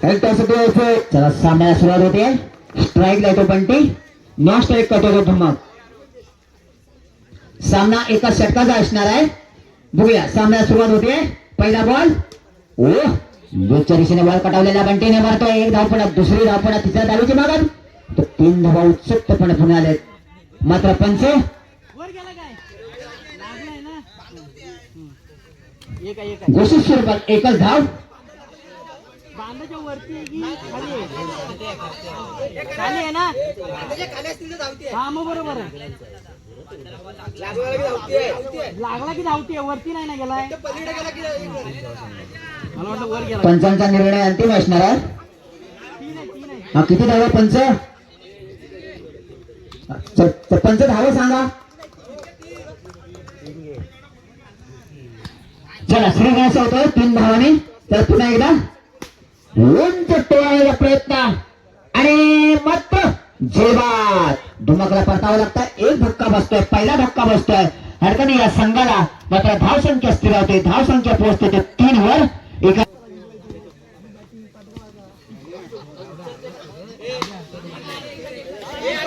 चला सामन्याला सुरुवात होते. स्ट्राईक लावतो बंटी, नॉन स्ट्राईक करतो धमक. सामना एका षटकाचा असणार आहे. बघूया सामन्याला सुरुवात होते. पहिला बॉल ओ दूरच्या दिशेने बॉल कटावलेला बंटीने मारतोय. एक धावपणा, दुसरी धावपणा, तिसऱ्या धावेची मागण. तर 3 धावा उत्सुकपणे पुन्हा आलेत. मात्र पंच घोषित स्वरूपात एकच धाव. बांधाच्या वरती खाली आहे ना. हा मग बरोबर आहे. लागला की धावते, वरती नाही ना गेलाय. मला वाटतं वर गेला. पंचांचा निर्णय अंतिम असणार आहे. हा किती धावा पंच? पंच धावा सांगा. चला श्री गणेश होतोय 3 धावांनी. तर पुन्हा एकदा उंच टोळायचा प्रयत्न आणि मात्र जेबात धुमकला परतावं लागतं. एक धक्का बसतोय, पहिला धक्का बसतोय. हरकणी या संघाला मात्र धावसंख्या स्थिरावते. धावसंख्या पोहोचते ते 3 वर. एका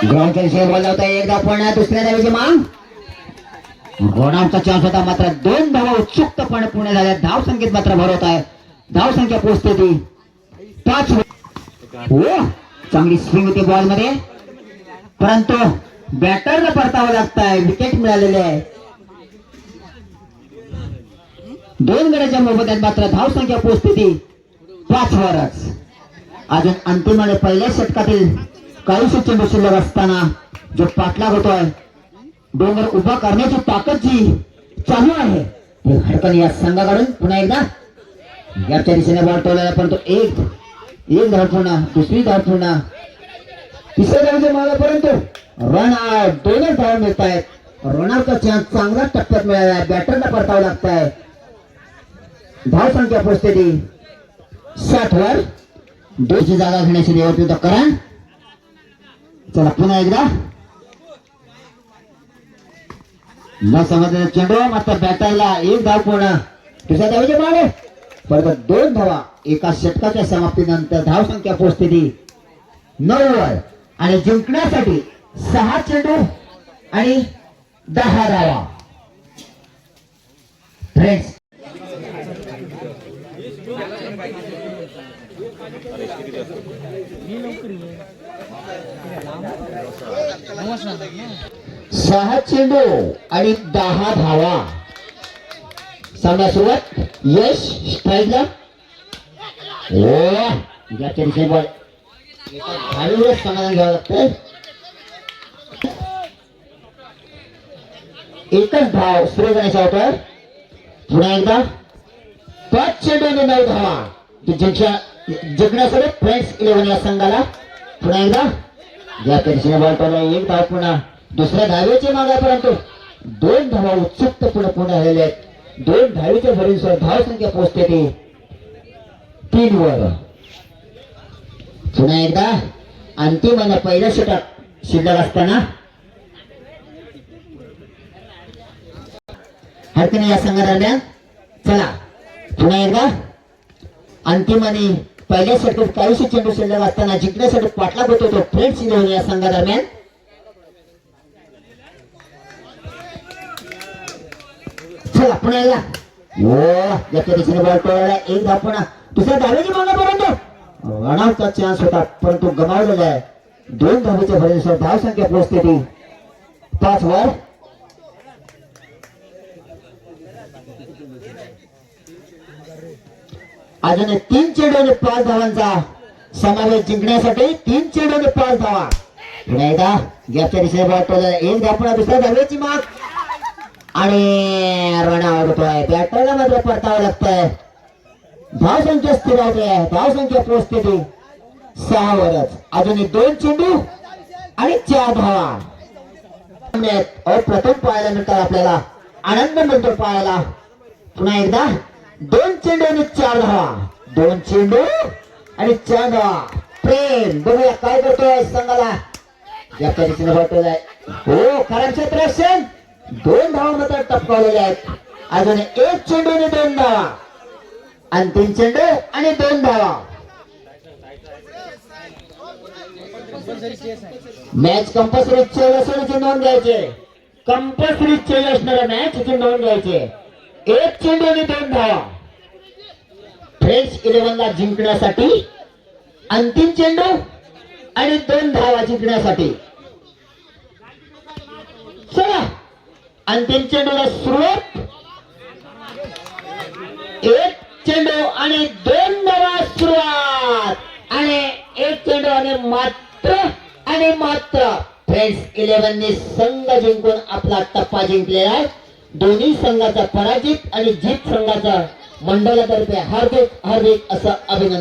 ग्राउंडच्या दिशेने बॉल लावता. एकदा पुन्हा दुसऱ्या धावेची माग. गोडाऊनचा चान्स होता, मात्र 2 धावा उत्सुकपणे पुणे झाल्या. धावसंख्येत मात्र भर होत आहे. धावसंख्या पोहोचते ती 5. हो चांगली स्विंग होती बॉल मध्ये, परंतु बॅटरला परतावं लागत आहे. विकेट मिळालेले आहे. 2 गड्याच्या मोबदल्यात मात्र धावसंख्या पोहोचते ती 5 वरच. अजून अंतिम आणि पहिल्या षटकातील काहीशी चेंडू शिल्लक असताना जो पाठलाग होतोय, डोंगर उभा करण्याची ताकद जी चालू आहे ते हडकन या संघाकडून पुन्हा एकदा याच्या दिशेने बॉल टोलला. पण तो एक धाव पूर्ण, दुसरी धाव पूर्ण, तिसऱ्या धावेच्या मागापर्यंत रन आउट. 2च धावा मिळत आहेत. रनआउटचा चान्स चांगला टप्प्यात मिळाला आहे. बॅटरला परतावं लागत आहे. धावसंख्या पोहोचते ती 60 वर. 2ची जागा घेण्याची निवडणूक करा. चला पुन्हा एकदा न समजलेला चेंडू, मात्र बॅटरला एक धाव पूर्ण, दुसऱ्या धावेचे मागे. परत 2 धावा एका षटकाच्या समाप्तीनंतर. धावसंख्या पोहोचते ती 9 वर आणि जिंकण्यासाठी 6 चेंडू आणि 10 धावा. फ्रेंड्स सहा चेंडू आणि 10 धावा. सामना सुरुवात. यश स्ट्राईकला. समाधान घ्यावं लागतं. एकच धाव श्री गणेश होतोय. पुन्हा एकदा 5 चेंडू आणि 9 धावा जिंकण्यासाठी फ्रेंड्स 11 या संघाला. पुन्हा एकदा या दिशेने बॉल टोला. एक धाव पुन्हा, दुसऱ्या धावेची मागापर्यंत 2 धावा उत्सुकपणे पुढे आलेले आहेत. 2 धावेच्या भरीसह धावसंख्या पोहोचते ती 3 वर. पुन्हा एकदा अंतिम आणि पहिल्या षटक शिल्लक असताना हरकणी या संघादरम्यान. चला पुन्हा एकदा अंतिम आणि पहिल्या षटकात काहीशी चेंडू शिल्लक असताना जिंकण्यासाठी पाठलाग होतो तो फ्रेंड्स 11 या संघादरम्यान. चला पुन्हा एकदा याच्या दिशेने बॉल टोळला. एक धाव पुन्हा, दुसऱ्या धावेची मागापर्यंत रनआउटचा चान्स होता, परंतु गमावलेला आहे. 2 धावेच्या भरीसह धावसंख्या पोहोचते ती 5 वर. अजून 3 चेंडू आणि 5 धावांचा समावेश जिंकण्यासाठी. 3 चेंडू आणि 5 धावा. पुन्हा एकदा गॅपच्या दिशेने बॉल टोळला. एक धाव पुन्हा, दुसऱ्या धावेची माग आणि रनआउट होतोय. बॅटरला मात्र परतावं लागतंय. धावसंख्या स्थिर होते. धावसंख्या पोहोचते ती 6 वरच. अजून 2 चेंडू आणि 4 धावा. प्रथम पाहायला मिळतात आपल्याला. आनंद मिळतो पाहायला. पुन्हा एकदा 2 चेंडू आणि 4 धावा. 2 चेंडू आणि 4 धावा. प्रेम बघूया काय करतोय संघाला. या परिस्थितीने बघतोय. हो खरा क्षेत्र 2 धावा मात्र टपकावलेले आहेत. अजून 1 चेंडू आणि 2 धावा. अंतिम चेंडू आणि 2 धावा. मॅच कंपल्सरी चेंज असण्याची नोंद घ्यायची. कंपल्सरी चेंज असणाऱ्या मॅचची नोंद घ्यायची. एक चेंडू आणि 2 धावा. फ्रेंच 11 ला जिंकण्यासाठी अंतिम चेंडू आणि 2 धावा जिंकण्यासाठी. चला अंतिम चेंडूला सुरुवात. एक चेंडू आणि 2 धावा सुरुवात आणि एक चेंडू आणि मात्र फ्रेंड्स 11 ने संघ जिंकून आपला टप्पा जिंकलेला आहे. दोन्ही संघाचा पराजित आणि जीत संघाचा मंडळातर्फे हार्दिक हार्दिक असं अभिनंदन.